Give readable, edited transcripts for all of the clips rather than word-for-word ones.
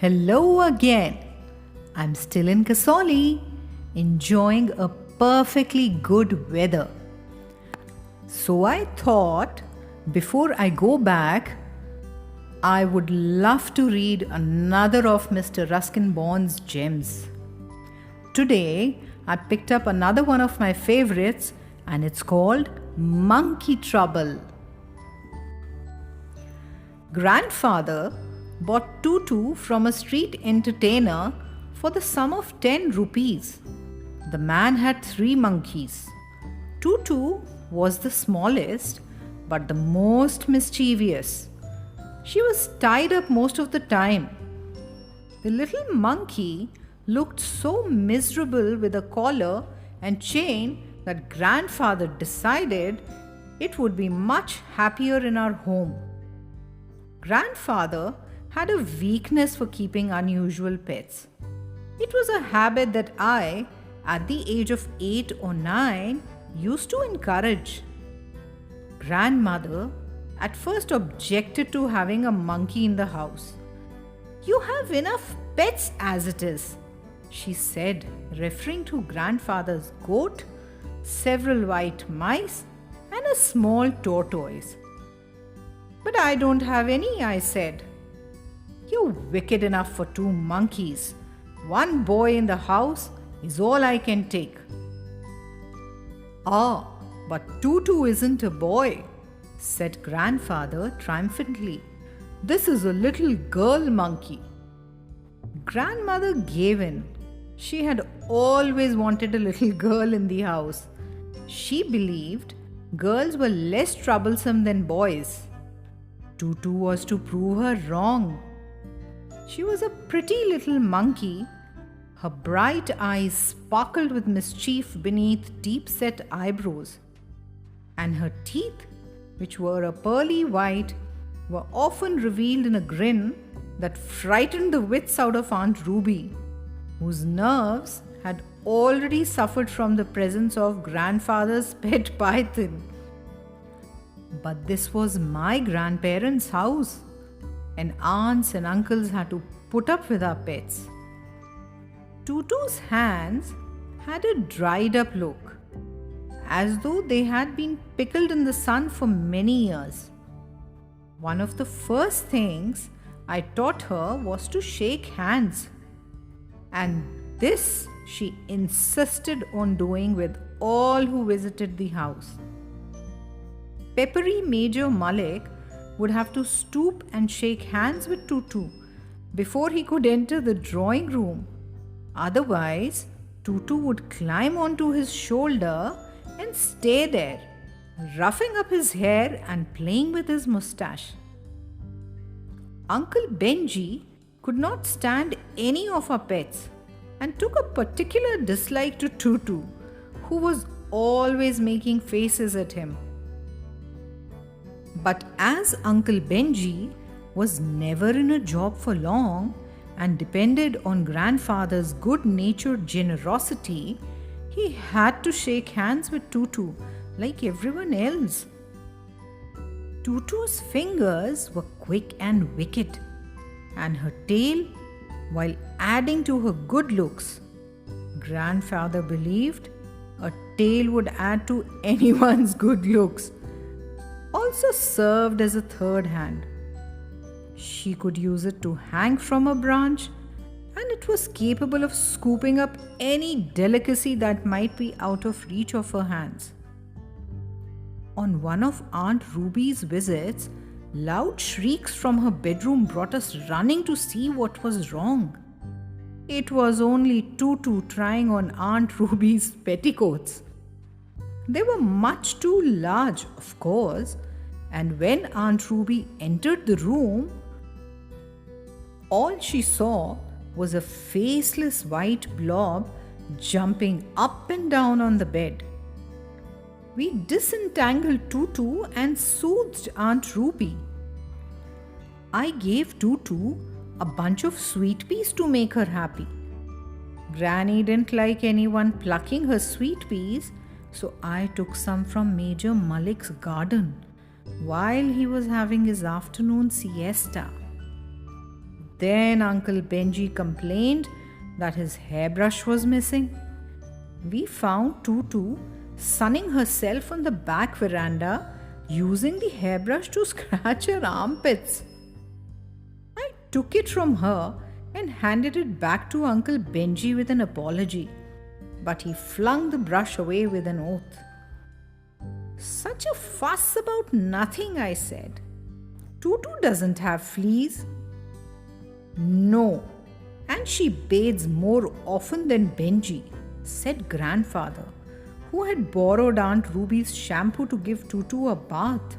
Hello again. I'm still in Kasoli, enjoying a perfectly good weather. So I thought before I go back, I would love to read another of Mr. Ruskin Bond's gems. Today, I picked up another one of my favorites and it's called Monkey Trouble. Grandfather bought Tutu from a street entertainer for the sum of 10 rupees. The man had 3 monkeys. Tutu was the smallest but the most mischievous. She was tied up most of the time. The little monkey looked so miserable with a collar and chain that grandfather decided it would be much happier in our home. Grandfather had a weakness for keeping unusual pets. It was a habit that I, at the age of 8 or 9, used to encourage. Grandmother at first objected to having a monkey in the house. "You have enough pets as it is," she said, referring to grandfather's goat, several white mice, and a small tortoise. "But I don't have any," I said. "You're wicked enough for 2 monkeys. One boy in the house is all I can take." "Ah, but Tutu isn't a boy," said grandfather triumphantly. "This is a little girl monkey." Grandmother gave in. She had always wanted a little girl in the house. She believed girls were less troublesome than boys. Tutu was to prove her wrong. She was a pretty little monkey. Her bright eyes sparkled with mischief beneath deep-set eyebrows, and her teeth, which were a pearly white, were often revealed in a grin that frightened the wits out of Aunt Ruby, whose nerves had already suffered from the presence of grandfather's pet python. But this was my grandparents' house, and aunts and uncles had to put up with our pets. Tutu's hands had a dried up look, as though they had been pickled in the sun for many years. One of the first things I taught her was to shake hands, and this she insisted on doing with all who visited the house. Peppery Major Malik would have to stoop and shake hands with Tutu before he could enter the drawing room. Otherwise, Tutu would climb onto his shoulder and stay there, roughing up his hair and playing with his mustache. Uncle Benji could not stand any of our pets and took a particular dislike to Tutu, who was always making faces at him. But as Uncle Benji was never in a job for long and depended on grandfather's good-natured generosity, he had to shake hands with Tutu like everyone else. Tutu's fingers were quick and wicked, and her tail, while adding to her good looks, grandfather believed a tail would add to anyone's good looks, also served as a third hand. She could use it to hang from a branch, and it was capable of scooping up any delicacy that might be out of reach of her hands. On one of Aunt Ruby's visits, loud shrieks from her bedroom brought us running to see what was wrong. It was only Tutu trying on Aunt Ruby's petticoats. They were much too large, of course, and when Aunt Ruby entered the room, all she saw was a faceless white blob jumping up and down on the bed. We disentangled Tutu and soothed Aunt Ruby. I gave Tutu a bunch of sweet peas to make her happy. Granny didn't like anyone plucking her sweet peas, so I took some from Major Malik's garden while he was having his afternoon siesta. then Uncle Benji complained that his hairbrush was missing. We found Tutu sunning herself on the back veranda using the hairbrush to scratch her armpits. I took it from her and handed it back to Uncle Benji with an apology, but he flung the brush away with an oath. Such a fuss about nothing, I said. Tutu doesn't have fleas. No, and she bathes more often than Benji, said grandfather, who had borrowed Aunt Ruby's shampoo to give Tutu a bath.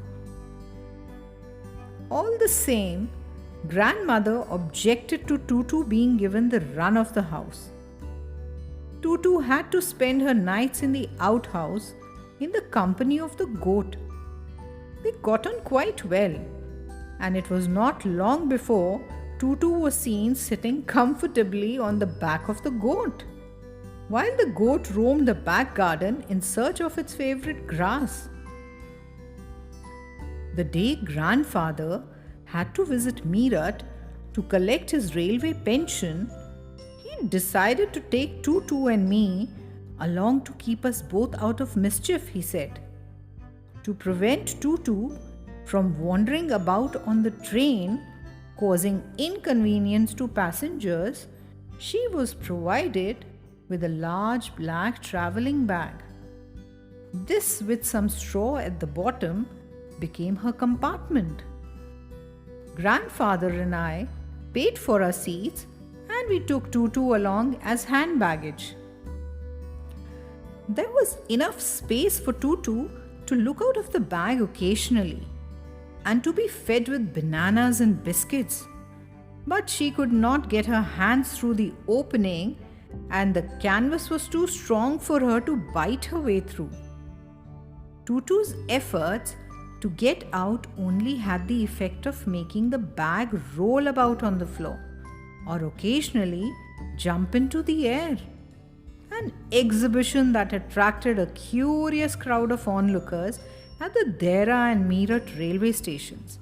All the same, grandmother objected to Tutu being given the run of the house. Tutu had to spend her nights in the outhouse in the company of the goat. They got on quite well, and it was not long before Tutu was seen sitting comfortably on the back of the goat, while the goat roamed the back garden in search of its favorite grass. The day grandfather had to visit Meerut to collect his railway pension, he decided to take Tutu and me along to keep us both out of mischief, he said. To prevent Tutu from wandering about on the train, causing inconvenience to passengers, she was provided with a large black travelling bag. This, with some straw at the bottom, became her compartment. Grandfather and I paid for our seats, and we took Tutu along as hand baggage. There was enough space for Tutu to look out of the bag occasionally and to be fed with bananas and biscuits, but she could not get her hands through the opening, and the canvas was too strong for her to bite her way through. Tutu's efforts to get out only had the effect of making the bag roll about on the floor or occasionally jump into the air. An exhibition that attracted a curious crowd of onlookers at the Dera and Meerut railway stations.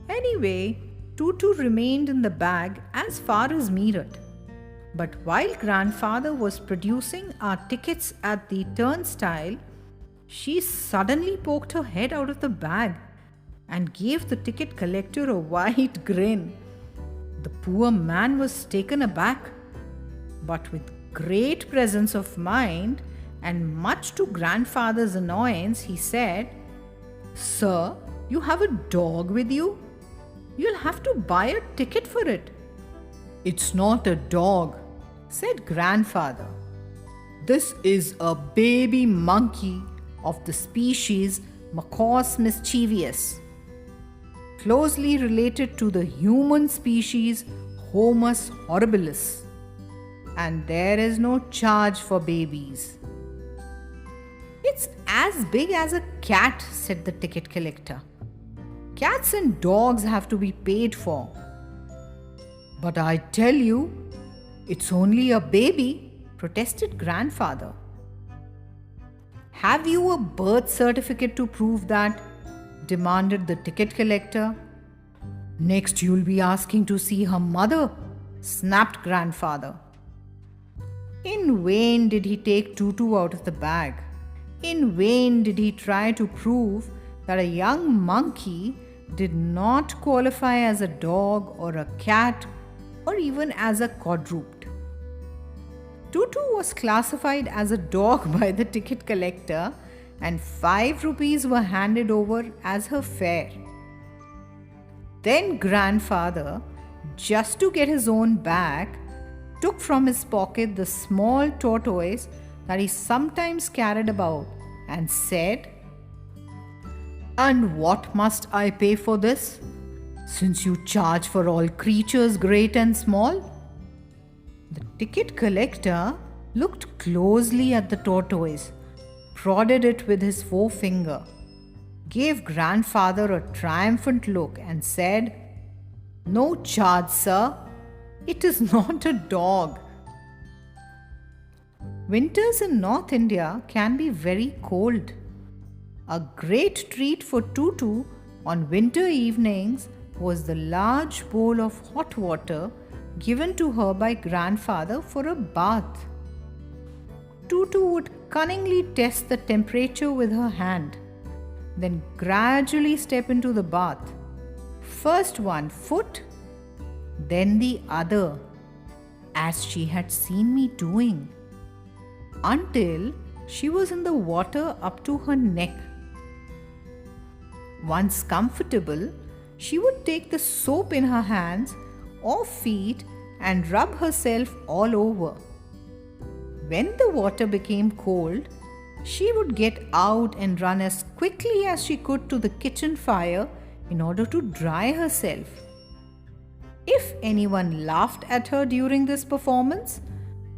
Anyway, Tutu remained in the bag as far as Meerut. But while grandfather was producing our tickets at the turnstile, she suddenly poked her head out of the bag and gave the ticket collector a wide grin. The poor man was taken aback, but with great presence of mind and much to grandfather's annoyance, he said, "Sir, you have a dog with you? You'll have to buy a ticket for it." "It's not a dog," said grandfather. "This is a baby monkey of the species Macos mischievous, closely related to the human species Homus horribilis. And there is no charge for babies." "It's as big as a cat," said the ticket collector. "Cats and dogs have to be paid for." "But I tell you, it's only a baby," protested grandfather. "Have you a birth certificate to prove that?" demanded the ticket collector. "Next you'll be asking to see her mother," snapped grandfather. In vain did he take Tutu out of the bag. In vain did he try to prove that a young monkey did not qualify as a dog or a cat or even as a quadruped. Tutu was classified as a dog by the ticket collector, and 5 rupees were handed over as her fare. Then grandfather, just to get his own back, took from his pocket the small tortoise that he sometimes carried about and said, "And what must I pay for this, since you charge for all creatures great and small?" The ticket collector looked closely at the tortoise, prodded it with his forefinger, gave grandfather a triumphant look and said, "No charge, sir. It is not a dog." Winters in North India can be very cold. A great treat for Tutu on winter evenings was the large bowl of hot water given to her by grandfather for a bath. Tutu would cunningly test the temperature with her hand, then gradually step into the bath. First one foot, then the other, as she had seen me doing, until she was in the water up to her neck. Once comfortable, she would take the soap in her hands or feet and rub herself all over. When the water became cold, she would get out and run as quickly as she could to the kitchen fire in order to dry herself. If anyone laughed at her during this performance,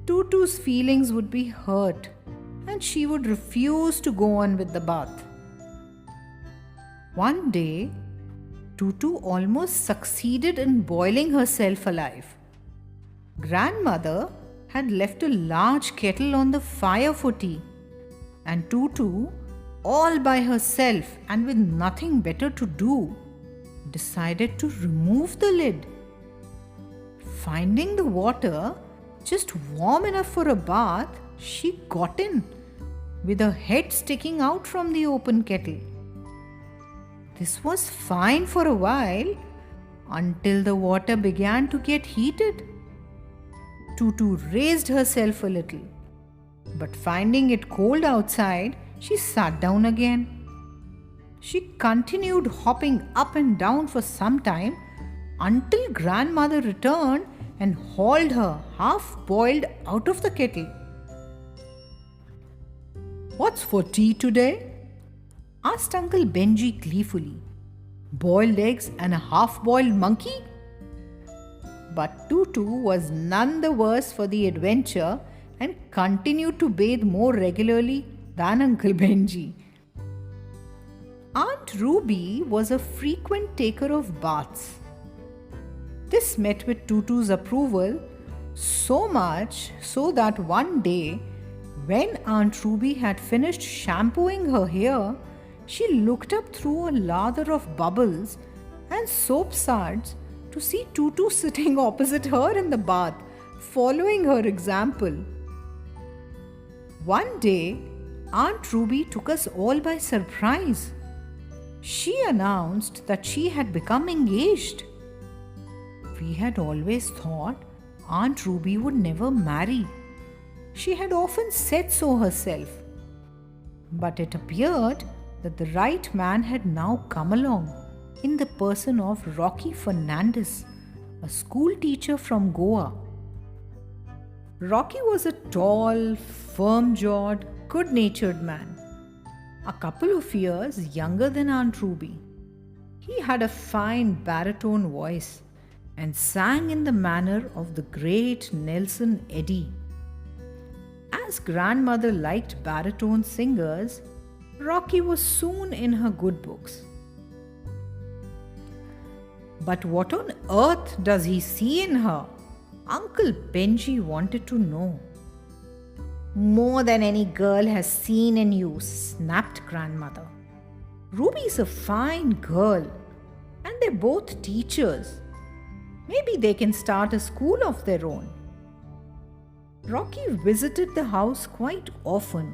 Tutu's feelings would be hurt and she would refuse to go on with the bath. One day, Tutu almost succeeded in boiling herself alive. Grandmother had left a large kettle on the fire for tea, and Tutu, all by herself and with nothing better to do, decided to remove the lid. Finding the water just warm enough for a bath, she got in, with her head sticking out from the open kettle. This was fine for a while, until the water began to get heated. Tutu raised herself a little, but finding it cold outside, she sat down again. She continued hopping up and down for some time until grandmother returned and hauled her half-boiled out of the kettle. "What's for tea today?" asked Uncle Benji gleefully. "Boiled eggs and a half-boiled monkey?" But Tutu was none the worse for the adventure and continued to bathe more regularly than Uncle Benji. Aunt Ruby was a frequent taker of baths. This met with Tutu's approval so much so that one day, when Aunt Ruby had finished shampooing her hair, she looked up through a lather of bubbles and soap suds to see Tutu sitting opposite her in the bath, following her example. One day, Aunt Ruby took us all by surprise. She announced that she had become engaged. We had always thought Aunt Ruby would never marry. She had often said so herself. But it appeared that the right man had now come along, in the person of Rocky Fernandez, a school teacher from Goa. Rocky was a tall, firm-jawed, good-natured man, a couple of years younger than Aunt Ruby. He had a fine baritone voice and sang in the manner of the great Nelson Eddy. As grandmother liked baritone singers, Rocky was soon in her good books. "But what on earth does he see in her?" Uncle Benji wanted to know. "More than any girl has seen in you," snapped grandmother. "Ruby's a fine girl, and they're both teachers. Maybe they can start a school of their own." Rocky visited the house quite often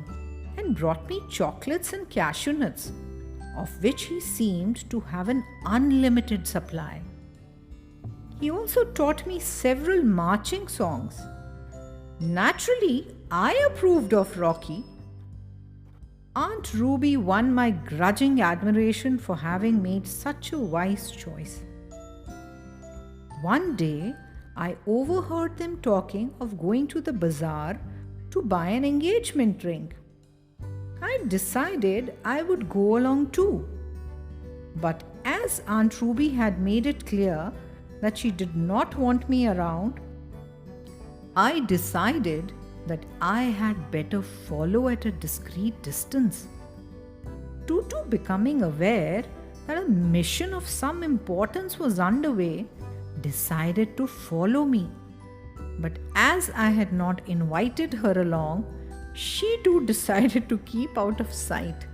and brought me chocolates and cashew nuts, of which he seemed to have an unlimited supply. He also taught me several marching songs. Naturally, I approved of Rocky. Aunt Ruby won my grudging admiration for having made such a wise choice. One day, I overheard them talking of going to the bazaar to buy an engagement ring. I decided I would go along too. But as Aunt Ruby had made it clear that she did not want me around, I decided that I had better follow at a discreet distance. Tutu, becoming aware that a mission of some importance was underway, decided to follow me. But as I had not invited her along, she too decided to keep out of sight.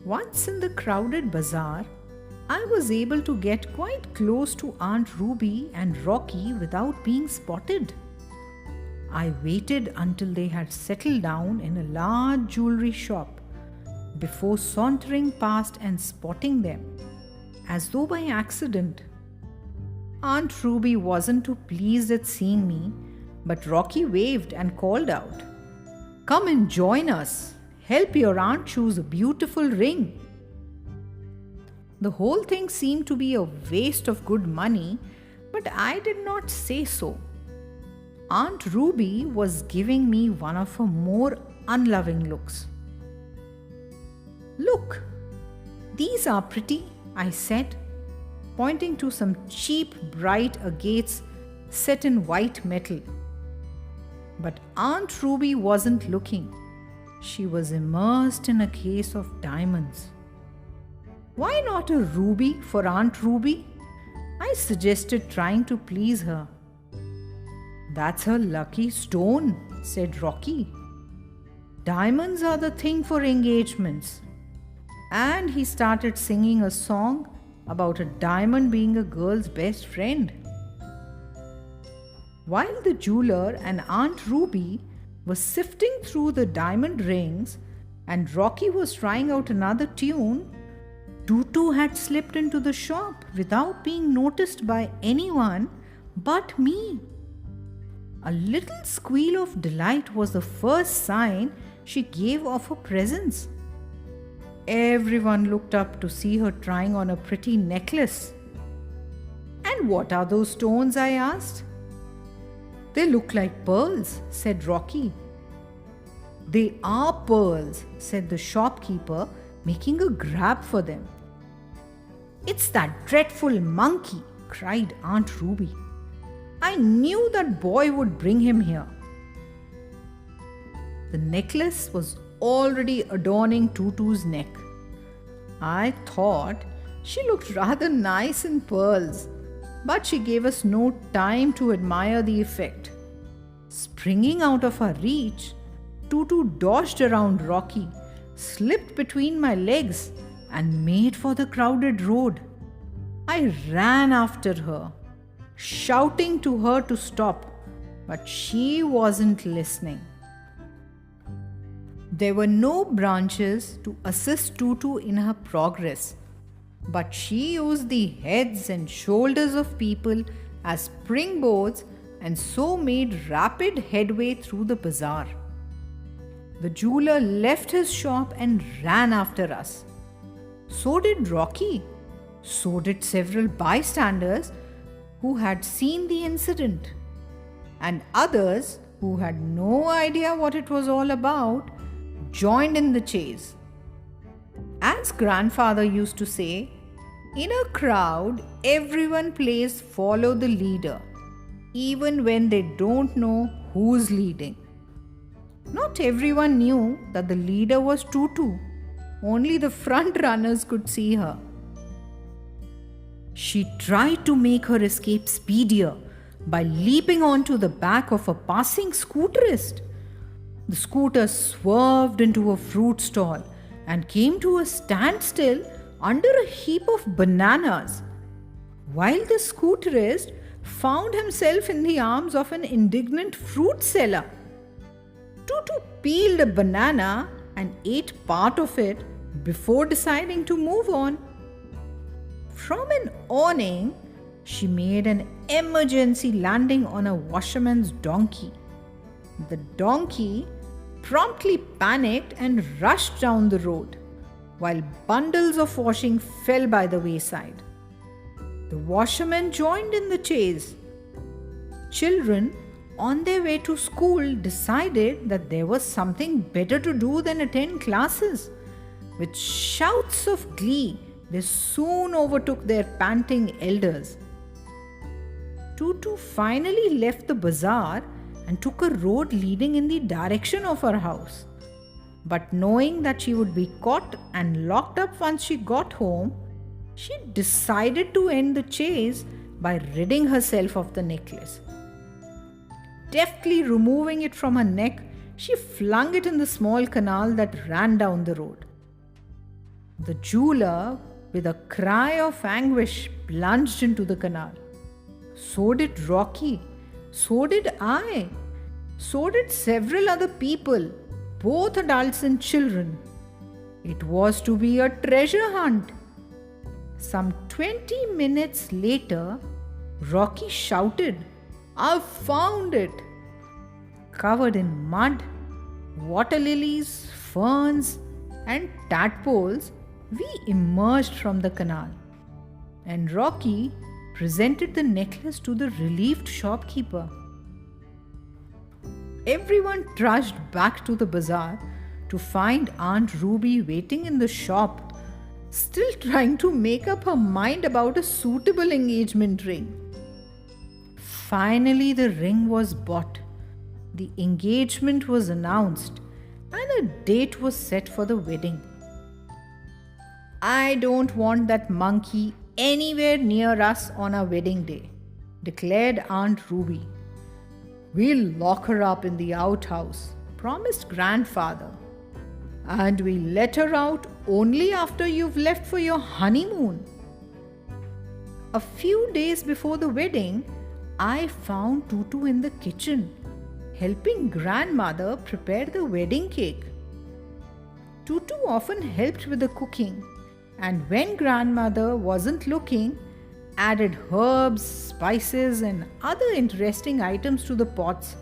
Once in the crowded bazaar, I was able to get quite close to Aunt Ruby and Rocky without being spotted. I waited until they had settled down in a large jewelry shop before sauntering past and spotting them, as though by accident. Aunt Ruby wasn't too pleased at seeing me, but Rocky waved and called out, "Come and join us. Help your aunt choose a beautiful ring." The whole thing seemed to be a waste of good money, but I did not say so. Aunt Ruby was giving me one of her more unloving looks. "Look, these are pretty," I said, pointing to some cheap bright agates set in white metal. But Aunt Ruby wasn't looking. She was immersed in a case of diamonds. "Why not a ruby for Aunt Ruby?" I suggested, trying to please her. "That's her lucky stone," said Rocky. "Diamonds are the thing for engagements." And he started singing a song about a diamond being a girl's best friend. While the jeweler and Aunt Ruby were sifting through the diamond rings and Rocky was trying out another tune, Tutu had slipped into the shop without being noticed by anyone but me. A little squeal of delight was the first sign she gave of her presence. Everyone looked up to see her trying on a pretty necklace. "And what are those stones?" I asked. "They look like pearls," said Rocky. "They are pearls," said the shopkeeper, making a grab for them. "It's that dreadful monkey," cried Aunt Ruby. "I knew that boy would bring him here." The necklace was already adorning Tutu's neck. I thought she looked rather nice in pearls, but she gave us no time to admire the effect. Springing out of her reach, Tutu dodged around Rocky, slipped between my legs, and made for the crowded road. I ran after her, shouting to her to stop, but she wasn't listening. There were no branches to assist Tutu in her progress, but she used the heads and shoulders of people as springboards and so made rapid headway through the bazaar. The jeweler left his shop and ran after us. So did Rocky. So did several bystanders who had seen the incident, and others who had no idea what it was all about joined in the chase. As grandfather used to say, in a crowd, everyone plays follow the leader, even when they don't know who's leading. Not everyone knew that the leader was Tutu. Only the front runners could see her. She tried to make her escape speedier by leaping onto the back of a passing scooterist. The scooter swerved into a fruit stall and came to a standstill under a heap of bananas, while the scooterist found himself in the arms of an indignant fruit seller. Tutu peeled a banana and ate part of it before deciding to move on. From an awning, she made an emergency landing on a washerman's donkey. The donkey promptly panicked and rushed down the road, while bundles of washing fell by the wayside. The washerman joined in the chase. Children on their way to school decided that there was something better to do than attend classes. With shouts of glee, they soon overtook their panting elders. Tutu finally left the bazaar and took a road leading in the direction of her house. But knowing that she would be caught and locked up once she got home, she decided to end the chase by ridding herself of the necklace. Deftly removing it from her neck, she flung it in the small canal that ran down the road. The jeweler with a cry of anguish, plunged into the canal. So did Rocky. So did I. So did several other people, both adults and children. It was to be a treasure hunt. Some 20 minutes later, Rocky shouted, "I've found it!" Covered in mud, water lilies, ferns, and tadpoles, we emerged from the canal. And Rocky presented the necklace to the relieved shopkeeper. Everyone trudged back to the bazaar to find Aunt Ruby waiting in the shop, still trying to make up her mind about a suitable engagement ring. Finally, the ring was bought, the engagement was announced, and a date was set for the wedding. "I don't want that monkey anywhere near us on our wedding day," declared Aunt Ruby. "We'll lock her up in the outhouse," promised Grandfather. "And we'll let her out only after you've left for your honeymoon." A few days before the wedding, I found Tutu in the kitchen, helping Grandmother prepare the wedding cake. Tutu often helped with the cooking, and when Grandmother wasn't looking, added herbs, spices, and other interesting items to the pots,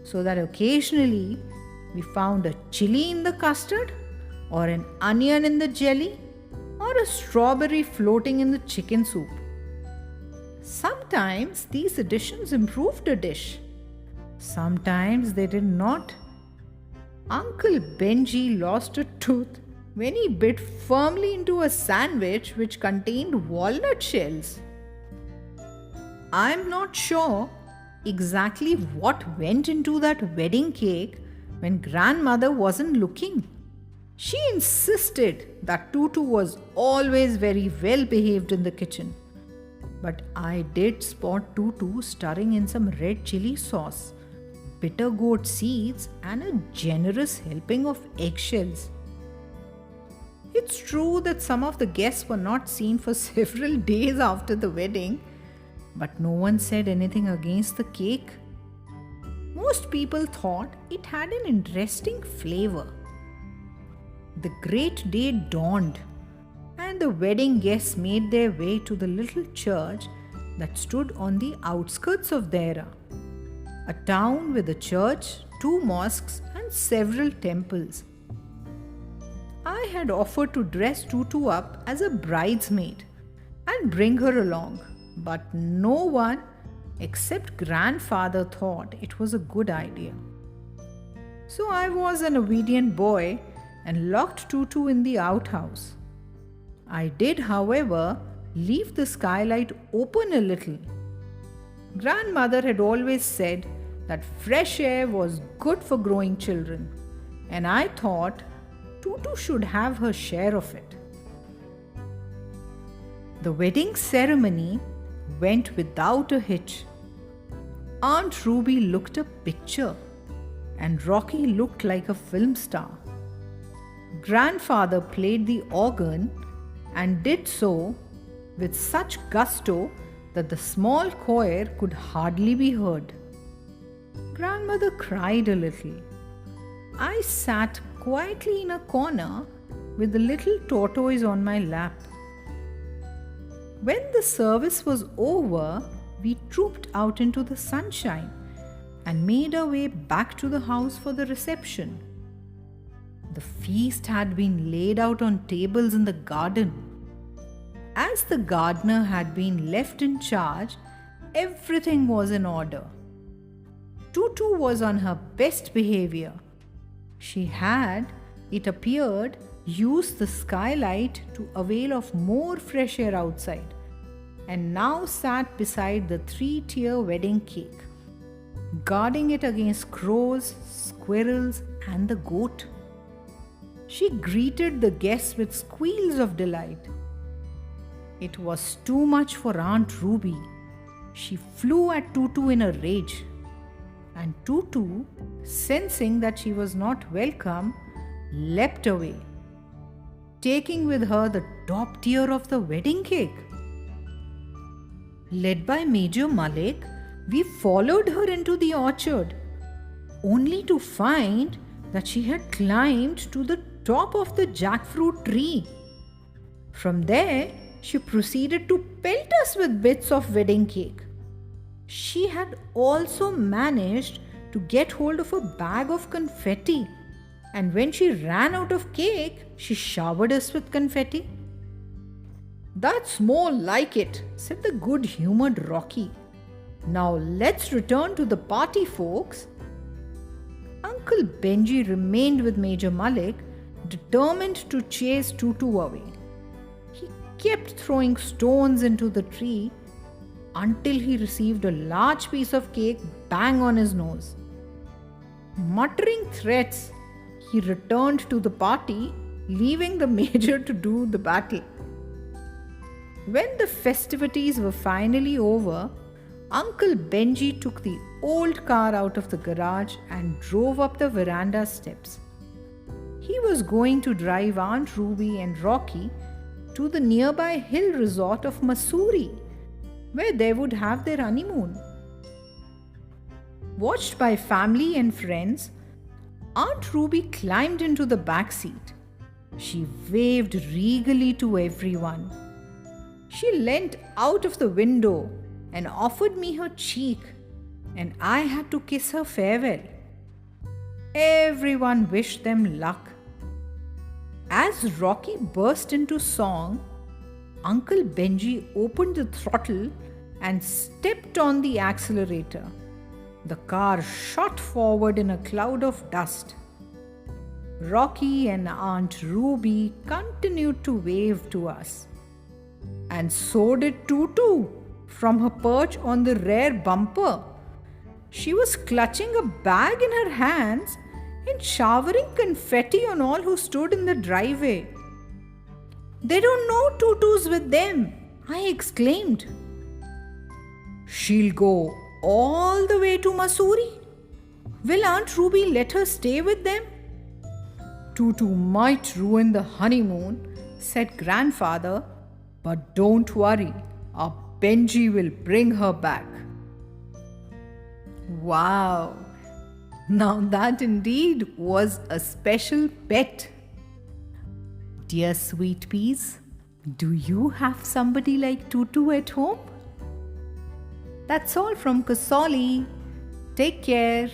so that occasionally we found a chili in the custard, or an onion in the jelly, or a strawberry floating in the chicken soup. Sometimes these additions improved a dish. Sometimes they did not. Uncle Benji lost a tooth when he bit firmly into a sandwich which contained walnut shells. I'm not sure exactly what went into that wedding cake when Grandmother wasn't looking. She insisted that Tutu was always very well behaved in the kitchen. But I did spot Tutu stirring in some red chili sauce, bitter gourd seeds, and a generous helping of eggshells. It's true that some of the guests were not seen for several days after the wedding, but no one said anything against the cake. Most people thought it had an interesting flavor. The great day dawned, and the wedding guests made their way to the little church that stood on the outskirts of Dera, a town with a church, 2 mosques, and several temples. I had offered to dress Tutu up as a bridesmaid and bring her along, but no one except Grandfather thought it was a good idea. So I was an obedient boy and locked Tutu in the outhouse. I did, however, leave the skylight open a little. Grandmother had always said that fresh air was good for growing children, and I thought Tutu should have her share of it. The wedding ceremony went without a hitch. Aunt Ruby looked a picture, and Rocky looked like a film star. Grandfather played the organ and did so with such gusto that the small choir could hardly be heard. Grandmother cried a little. I sat quietly in a corner with the little tortoise on my lap. When the service was over, we trooped out into the sunshine and made our way back to the house for the reception. The feast had been laid out on tables in the garden. As the gardener had been left in charge, everything was in order. Tutu was on her best behavior. She had, it appeared, used the skylight to avail of more fresh air outside, and now sat beside the 3-tier wedding cake, guarding it against crows, squirrels, and the goat. She greeted the guests with squeals of delight. It was too much for Aunt Ruby. She flew at Tutu in a rage, and Tutu, sensing that she was not welcome, leapt away, taking with her the top tier of the wedding cake. Led by Major Malik, we followed her into the orchard, only to find that she had climbed to the top of the jackfruit tree. From there, she proceeded to pelt us with bits of wedding cake. She had also managed to get hold of a bag of confetti, and when she ran out of cake, she showered us with confetti. "That's more like it," said the good-humored Rocky. "Now let's return to the party, folks." Uncle Benji remained with Major Malik, determined to chase Tutu away. He kept throwing stones into the tree until he received a large piece of cake bang on his nose. Muttering threats, he returned to the party, leaving the Major to do the battle. When the festivities were finally over, Uncle Benji took the old car out of the garage and drove up the veranda steps. He was going to drive Aunt Ruby and Rocky to the nearby hill resort of Mussoorie, where they would have their honeymoon. Watched by family and friends, Aunt Ruby climbed into the back seat. She waved regally to everyone. She leant out of the window and offered me her cheek, and I had to kiss her farewell. Everyone wished them luck. As Rocky burst into song, Uncle Benji opened the throttle and stepped on the accelerator. The car shot forward in a cloud of dust. Rocky and Aunt Ruby continued to wave to us. And so did Tutu from her perch on the rear bumper. She was clutching a bag in her hands and showering confetti on all who stood in the driveway. "They don't know Tutu's with them," I exclaimed. "She'll go all the way to Mussoorie. Will Aunt Ruby let her stay with them?" "Tutu might ruin the honeymoon," said Grandfather, "but don't worry, our Benji will bring her back." Wow! Now that indeed was a special pet. Dear sweet peas, do you have somebody like Tutu at home? That's all from Kasoli. Take care.